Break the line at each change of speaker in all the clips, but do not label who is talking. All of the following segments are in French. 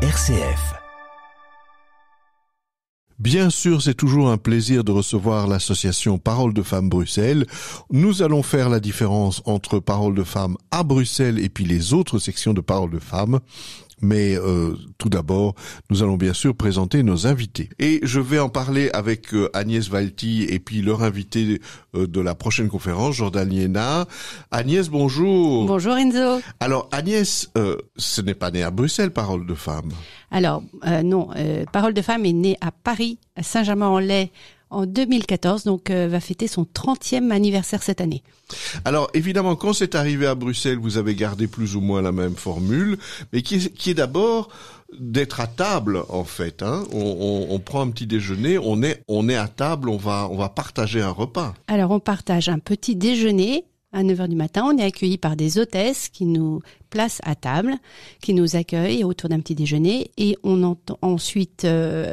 RCF.
Bien sûr, c'est toujours un plaisir de recevoir l'association Paroles de Femmes Bruxelles. Nous allons faire la différence entre Paroles de Femmes à Bruxelles et puis les autres sections de Paroles de Femmes. Mais tout d'abord, nous allons bien sûr présenter nos invités. Et je vais en parler avec Agnès Walti et puis leur invité de la prochaine conférence, Jordan Liénard. Agnès, bonjour.
Bonjour Enzo.
Alors Agnès, ce n'est pas né à Bruxelles, Paroles de Femmes.
Alors non, Paroles de Femmes est née à Paris, à Saint-Germain-en-Laye, en 2014, donc va fêter son 30e anniversaire cette année.
Alors évidemment, quand c'est arrivé à Bruxelles, vous avez gardé plus ou moins la même formule, mais qui est d'abord d'être à table en fait. Hein. On prend un petit déjeuner, on est à table, on va partager un repas.
Alors on partage un petit déjeuner. À 9h du matin, on est accueillis par des hôtesses qui nous placent à table, qui nous accueillent autour d'un petit déjeuner. Et on entend ensuite,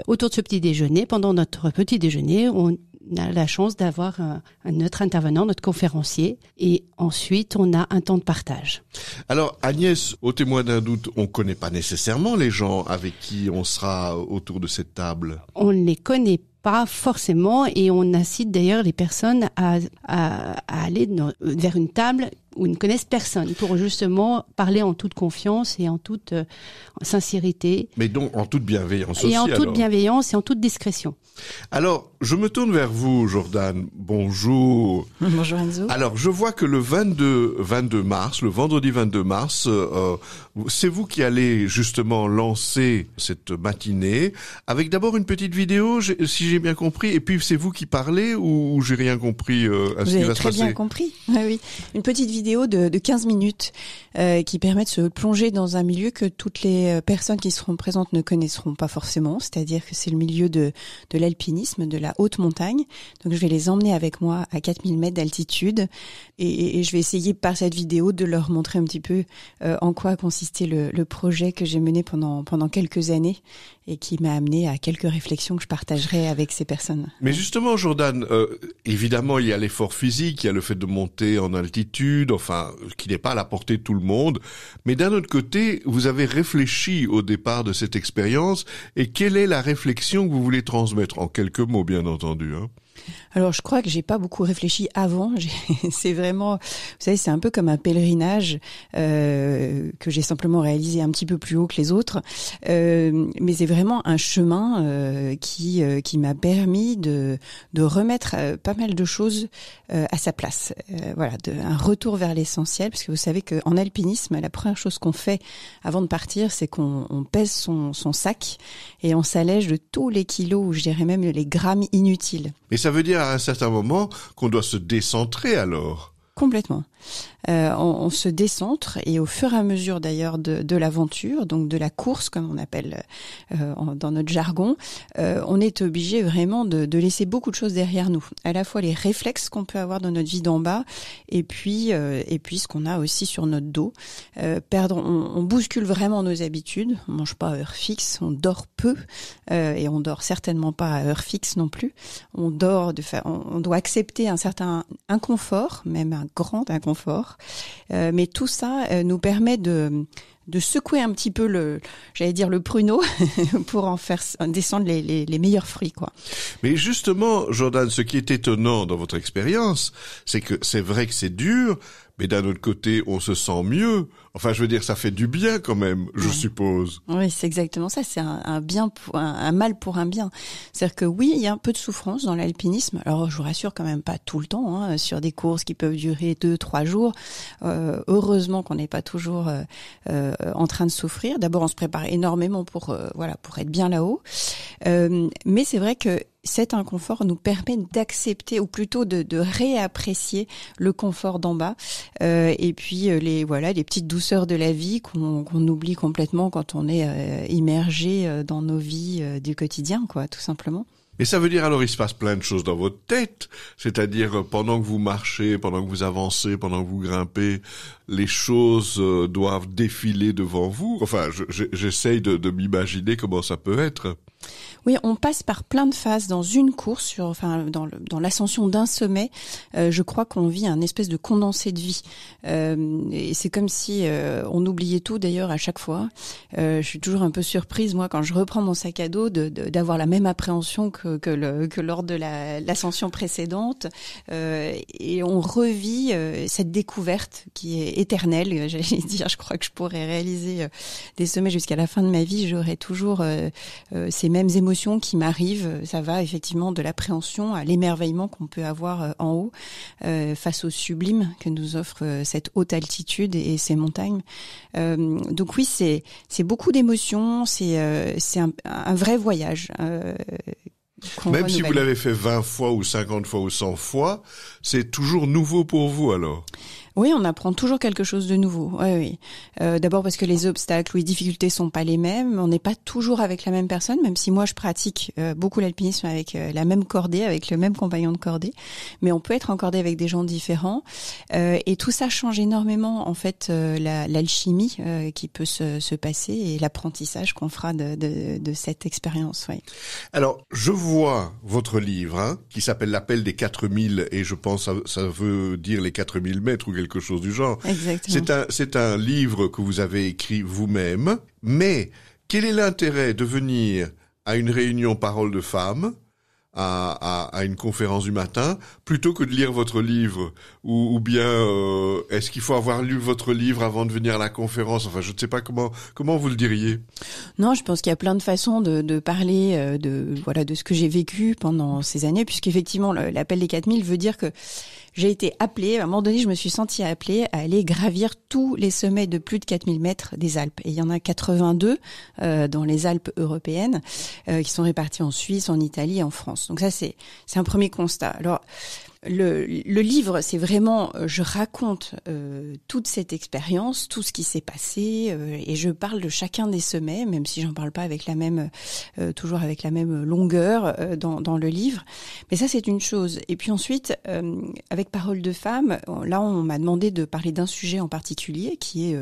autour de ce petit déjeuner, pendant notre petit déjeuner, on a la chance d'avoir notre intervenant, notre conférencier. Et ensuite, on a un temps de partage.
Alors Agnès, au témoin d'un doute, on connaît pas nécessairement les gens avec qui on sera autour de cette table.
On ne les connaît pas forcément, et on incite d'ailleurs les personnes à aller vers une table où ils ne connaissent personne, pour justement parler en toute confiance et en toute sincérité.
Mais donc en toute bienveillance aussi.
Et en toute bienveillance et en toute discrétion.
Alors, je me tourne vers vous, Jordan. Bonjour.
Bonjour Enzo.
Alors, je vois que le 22 mars, le vendredi 22 mars, c'est vous qui allez justement lancer cette matinée avec d'abord une petite vidéo, si j'ai bien compris, et puis c'est vous qui parlez ou j'ai rien compris à ce qui va se passer?
Vous avez très bien compris. Oui. Une petite vidéo de 15 minutes qui permet de se plonger dans un milieu que toutes les personnes qui seront présentes ne connaisseront pas forcément, c'est-à-dire que c'est le milieu de l'alpinisme, de la haute montagne. Donc je vais les emmener avec moi à 4000 mètres d'altitude et je vais essayer par cette vidéo de leur montrer un petit peu en quoi consistait le projet que j'ai mené pendant quelques années et qui m'a amené à quelques réflexions que je partagerai avec ces personnes.
Mais justement, Jordan, évidemment, il y a l'effort physique, il y a le fait de monter en altitude, enfin, qui n'est pas à la portée de tout le monde. Mais d'un autre côté, vous avez réfléchi au départ de cette expérience. Et quelle est la réflexion que vous voulez transmettre? En quelques mots, bien entendu, hein.
Alors, je crois que j'ai pas beaucoup réfléchi avant. C'est vraiment, vous savez, c'est un peu comme un pèlerinage que j'ai simplement réalisé un petit peu plus haut que les autres. Mais c'est vraiment un chemin qui m'a permis de remettre pas mal de choses à sa place. Voilà, un retour vers l'essentiel, parce que vous savez qu'en alpinisme, la première chose qu'on fait avant de partir, c'est qu'on pèse son sac et on s'allège de tous les kilos, ou je dirais même les grammes inutiles.
Et ça veut dire à un certain moment qu'on doit se décentrer alors?
Complètement. On se décentre et au fur et à mesure d'ailleurs de l'aventure, donc de la course comme on appelle dans notre jargon, on est obligé vraiment de laisser beaucoup de choses derrière nous. À la fois les réflexes qu'on peut avoir dans notre vie d'en bas et puis ce qu'on a aussi sur notre dos. On bouscule vraiment nos habitudes. On mange pas à heure fixe, on dort peu et on dort certainement pas à heure fixe non plus. On doit accepter un certain inconfort, même un grand inconfort. Mais tout ça nous permet de secouer un petit peu le pruneau pour en faire descendre les meilleurs fruits, quoi.
Mais justement, Jordan, ce qui est étonnant dans votre expérience, c'est que c'est vrai que c'est dur, mais d'un autre côté, on se sent mieux. Enfin, je veux dire, ça fait du bien quand même, je suppose.
Oui, c'est exactement ça. C'est un mal pour un bien. C'est-à-dire que oui, il y a un peu de souffrance dans l'alpinisme. Alors, je vous rassure quand même pas tout le temps, hein, sur des courses qui peuvent durer 2-3 jours. Heureusement qu'on n'est pas toujours en train de souffrir. D'abord, on se prépare énormément pour être bien là-haut. Mais c'est vrai que cet inconfort nous permet d'accepter, ou plutôt de réapprécier le confort d'en bas, et puis les petites douceurs de la vie qu'on oublie complètement quand on est immergé dans nos vies du quotidien, quoi, tout simplement.
Mais ça veut dire alors il se passe plein de choses dans votre tête, c'est-à-dire pendant que vous marchez, pendant que vous avancez, pendant que vous grimpez, les choses doivent défiler devant vous. Enfin, j'essaye de m'imaginer comment ça peut être.
Oui, on passe par plein de phases dans une course, dans l'ascension d'un sommet. Je crois qu'on vit un espèce de condensé de vie. Et c'est comme si on oubliait tout d'ailleurs à chaque fois. Je suis toujours un peu surprise, moi, quand je reprends mon sac à dos, d'avoir la même appréhension que lors de l'ascension précédente. Et on revit cette découverte qui est éternelle. J'allais dire, je crois que je pourrais réaliser des sommets jusqu'à la fin de ma vie. J'aurai toujours ces mêmes émotions qui m'arrivent. Ça va effectivement de l'appréhension à l'émerveillement qu'on peut avoir en haut face au sublime que nous offre cette haute altitude et ces montagnes. Donc oui, c'est beaucoup d'émotions. C'est un vrai voyage.
Même si vous l'avez fait 20 fois ou 50 fois ou 100 fois, c'est toujours nouveau pour vous alors?
Oui, on apprend toujours quelque chose de nouveau. Oui. D'abord parce que les obstacles ou les difficultés sont pas les mêmes. On n'est pas toujours avec la même personne, même si moi je pratique beaucoup l'alpinisme avec la même cordée, avec le même compagnon de cordée. Mais on peut être en cordée avec des gens différents. Et tout ça change énormément en fait l'alchimie qui peut se passer et l'apprentissage qu'on fera de cette expérience. Oui.
Alors, je vois votre livre qui s'appelle L'appel des 4000 et je pense ça veut dire les 4000 mètres ou quelque chose du genre.
Exactement.
C'est un livre que vous avez écrit vous-même, mais quel est l'intérêt de venir à une réunion Parole de Femmes, à une conférence du matin, plutôt que de lire votre livre, ou bien est-ce qu'il faut avoir lu votre livre avant de venir à la conférence? Enfin, je ne sais pas comment vous le diriez.
Non, je pense qu'il y a plein de façons de parler de ce que j'ai vécu pendant ces années, puisqu'effectivement l'appel des 4000 veut dire que j'ai été appelée, à un moment donné, je me suis sentie appelée à aller gravir tous les sommets de plus de 4000 mètres des Alpes. Et il y en a 82 dans les Alpes européennes qui sont réparties en Suisse, en Italie et en France. Donc ça, c'est un premier constat. Alors, le livre, c'est vraiment, je raconte toute cette expérience, tout ce qui s'est passé, et je parle de chacun des sommets, même si j'en parle pas avec toujours avec la même longueur dans le livre. Mais ça, c'est une chose. Et puis ensuite, avec Parole de Femmes, là, on m'a demandé de parler d'un sujet en particulier, qui est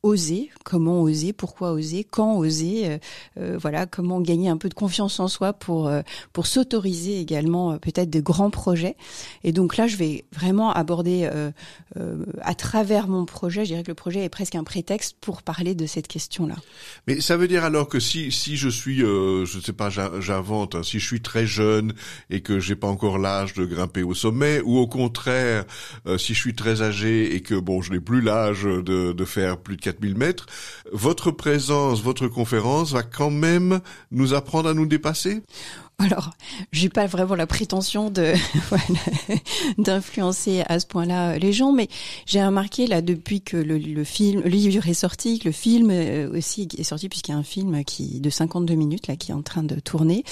oser. Comment oser, pourquoi oser, quand oser, comment gagner un peu de confiance en soi pour s'autoriser également peut-être de grands projets. Et donc là, je vais vraiment aborder à travers mon projet, je dirais que le projet est presque un prétexte pour parler de cette question-là.
Mais ça veut dire alors que si je suis, je ne sais pas, j'invente, si je suis très jeune et que j'ai pas encore l'âge de grimper au sommet, ou au contraire, si je suis très âgé et que je n'ai plus l'âge de faire plus de 4000 mètres, votre présence, votre conférence va quand même nous apprendre à nous dépasser?
Alors, j'ai pas vraiment la prétention d'influencer à ce point-là les gens, mais j'ai remarqué là depuis que le livre est sorti, que le film aussi est sorti, puisqu'il y a un film de 52 minutes là qui est en train de tourner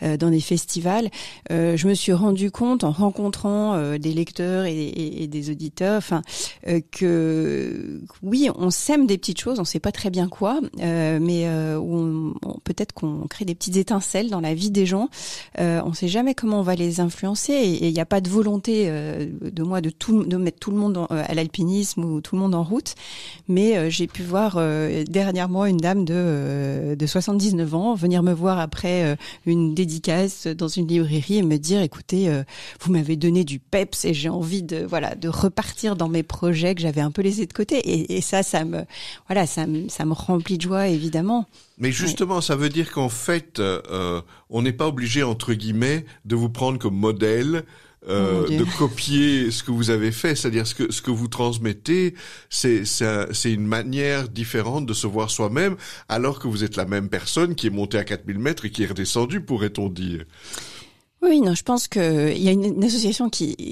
dans des festivals. Je me suis rendu compte en rencontrant des lecteurs et des auditeurs, que oui, on sème des petites choses, on sait pas très bien quoi, mais peut-être qu'on crée des petites étincelles dans la vie des gens. On sait jamais comment on va les influencer et il n'y a pas de volonté de moi de mettre tout le monde à l'alpinisme ou tout le monde en route, mais j'ai pu voir dernièrement une dame de 79 ans venir me voir après une dédicace dans une librairie et me dire écoutez, vous m'avez donné du peps et j'ai envie de repartir dans mes projets que j'avais un peu laissés de côté et ça me remplit de joie évidemment.
Mais justement, ça veut dire qu'en fait, on n'est pas obligé, entre guillemets, de vous prendre comme modèle, de copier ce que vous avez fait. C'est-à-dire ce que vous transmettez, c'est une manière différente de se voir soi-même, alors que vous êtes la même personne qui est montée à 4000 mètres et qui est redescendue, pourrait-on dire.
Oui, non, je pense que il y a une association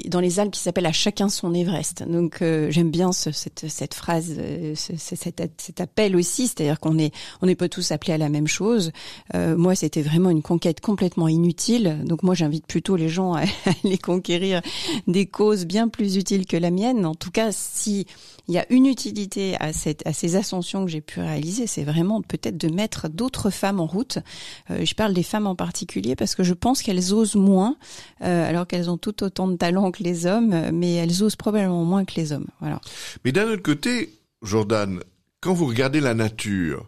dans les Alpes qui s'appelle À chacun son Everest. Donc j'aime bien cette phrase, cet appel aussi, c'est-à-dire qu'on n'est pas tous appelés à la même chose. Moi, c'était vraiment une conquête complètement inutile. Donc moi, j'invite plutôt les gens à aller conquérir des causes bien plus utiles que la mienne. En tout cas, si il y a une utilité à ces ascensions que j'ai pu réaliser, c'est vraiment peut-être de mettre d'autres femmes en route. Je parle des femmes en particulier parce que je pense qu'elles osent moins, alors qu'elles ont tout autant de talent que les hommes, mais elles osent probablement moins que les hommes. Voilà.
Mais d'un autre côté, Jordan, quand vous regardez la nature,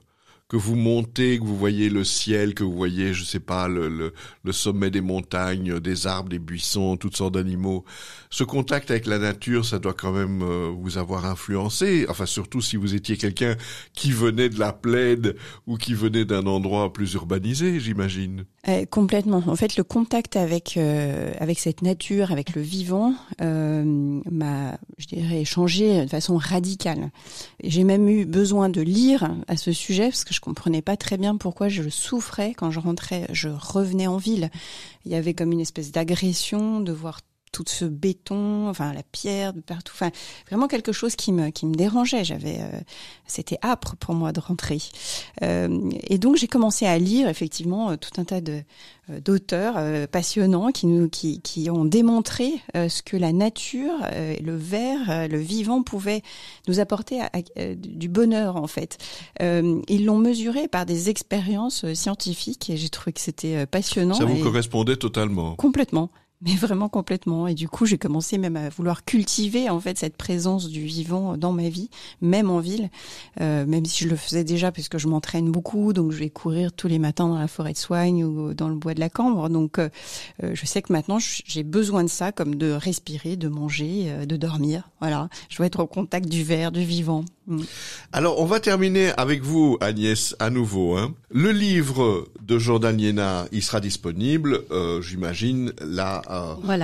que vous montez, que vous voyez le ciel, que vous voyez, je sais pas, le sommet des montagnes, des arbres, des buissons, toutes sortes d'animaux. Ce contact avec la nature, ça doit quand même vous avoir influencé. Enfin, surtout si vous étiez quelqu'un qui venait de la plaine ou qui venait d'un endroit plus urbanisé, j'imagine.
Complètement. En fait, le contact avec cette nature, avec le vivant, m'a, je dirais, changé de façon radicale. J'ai même eu besoin de lire à ce sujet parce que je comprenais pas très bien pourquoi je souffrais quand je rentrais, je revenais en ville. Il y avait comme une espèce d'agression de voir tout ce béton, enfin la pierre de partout, enfin vraiment quelque chose qui me dérangeait. C'était âpre pour moi de rentrer. Et donc j'ai commencé à lire effectivement tout un tas d'auteurs passionnants qui ont démontré ce que la nature, le verre, le vivant pouvait nous apporter du bonheur en fait. Ils l'ont mesuré par des expériences scientifiques et j'ai trouvé que c'était passionnant.
Ça vous correspondait totalement.
Complètement. Mais vraiment complètement. Et du coup, j'ai commencé même à vouloir cultiver en fait cette présence du vivant dans ma vie, même en ville, même si je le faisais déjà parce que je m'entraîne beaucoup, donc je vais courir tous les matins dans la forêt de Soignes ou dans le bois de la Cambre. Donc, je sais que maintenant j'ai besoin de ça, comme de respirer, de manger, de dormir. Voilà, je dois être au contact du verre, du vivant.
Alors, on va terminer avec vous, Agnès, à nouveau. Le livre de Jordan Liénard, il sera disponible, j'imagine, là,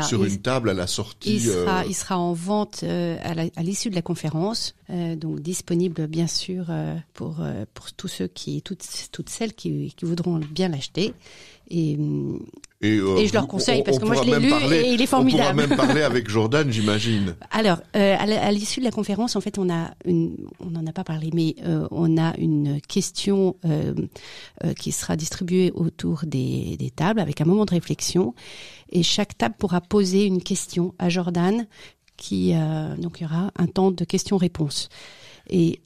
sur une table à la sortie.
Il sera en vente à l'issue de la conférence, donc disponible bien sûr pour tous ceux toutes celles qui voudront bien l'acheter. Et je leur conseille parce que moi je l'ai lu et il est formidable.
On pourra même parler avec Jordan, j'imagine.
Alors, à l'issue de la conférence, en fait, on n'en a pas parlé, mais on a une question qui sera distribuée autour des tables avec un moment de réflexion. Et chaque table pourra poser une question à Jordan donc il y aura un temps de questions-réponses. Et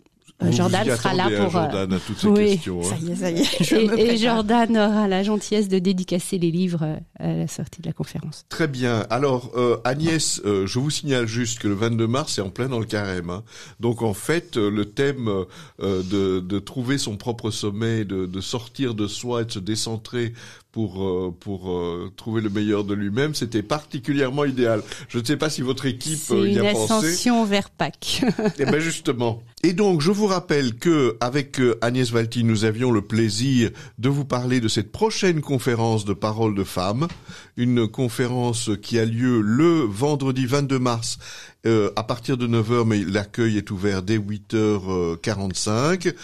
Jordan sera là pour
Jordan à toutes ces questions.
Ça y est.
Et Jordan aura la gentillesse de dédicacer les livres à la sortie de la conférence.
Très bien. Alors Agnès, je vous signale juste que le 22 mars c'est en plein dans le carême. Donc en fait, le thème de trouver son propre sommet, de sortir de soi et de se décentrer pour trouver le meilleur de lui-même, c'était particulièrement idéal. Je ne sais pas si votre équipe y a pensé.
C'est une ascension vers Pâques.
Eh ben justement. Et donc, je vous rappelle que avec Agnès Walti, nous avions le plaisir de vous parler de cette prochaine conférence de Paroles de Femmes, une conférence qui a lieu le vendredi 22 mars à partir de 9h, mais l'accueil est ouvert dès 8h45.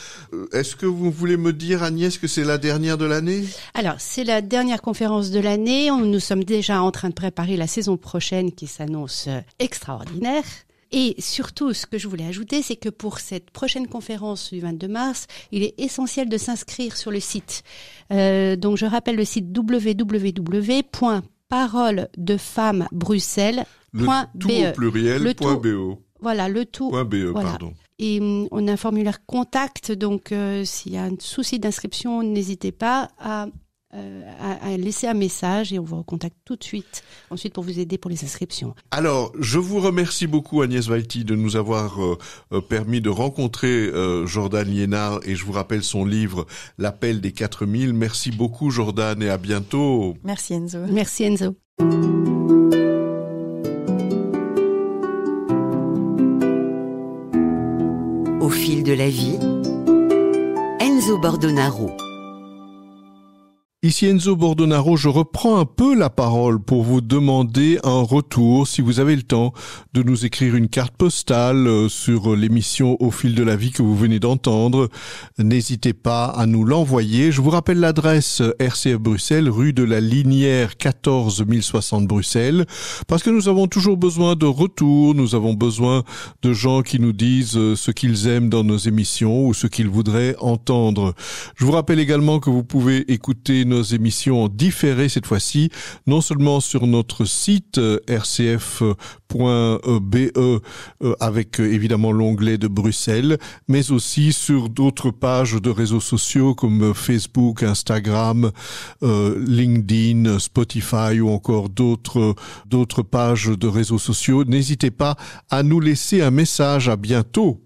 Est-ce que vous voulez me dire, Agnès, que c'est la dernière de l'année ?
Alors, c'est la dernière conférence de l'année. Nous sommes déjà en train de préparer la saison prochaine qui s'annonce extraordinaire. Et surtout, ce que je voulais ajouter, c'est que pour cette prochaine conférence du 22 mars, il est essentiel de s'inscrire sur le site. Donc, je rappelle le site www.paroledefemmesbruxelles.be.
Le tout au pluriel, .be.
Voilà, le tout.
.be,
voilà.
Pardon.
Et on a un formulaire contact, donc s'il y a un souci d'inscription, n'hésitez pas à laisser un message et on vous recontacte tout de suite ensuite pour vous aider pour les inscriptions.
Alors, je vous remercie beaucoup Agnès Walti de nous avoir permis de rencontrer Jordan Liénard et je vous rappelle son livre L'appel des 4000. Merci beaucoup Jordan et à bientôt.
Merci Enzo.
Merci Enzo.
Au fil de la vie, Enzo Bordonaro.
Ici Enzo Bordonaro, je reprends un peu la parole pour vous demander un retour, si vous avez le temps, de nous écrire une carte postale sur l'émission Au fil de la vie que vous venez d'entendre. N'hésitez pas à nous l'envoyer. Je vous rappelle l'adresse RCF Bruxelles, rue de la Linière 14 060 Bruxelles, parce que nous avons toujours besoin de retours, nous avons besoin de gens qui nous disent ce qu'ils aiment dans nos émissions ou ce qu'ils voudraient entendre. Je vous rappelle également que vous pouvez écouter nos émissions différées cette fois-ci, non seulement sur notre site rcf.be avec évidemment l'onglet de Bruxelles, mais aussi sur d'autres pages de réseaux sociaux comme Facebook, Instagram, LinkedIn, Spotify ou encore d'autres pages de réseaux sociaux. N'hésitez pas à nous laisser un message. À bientôt.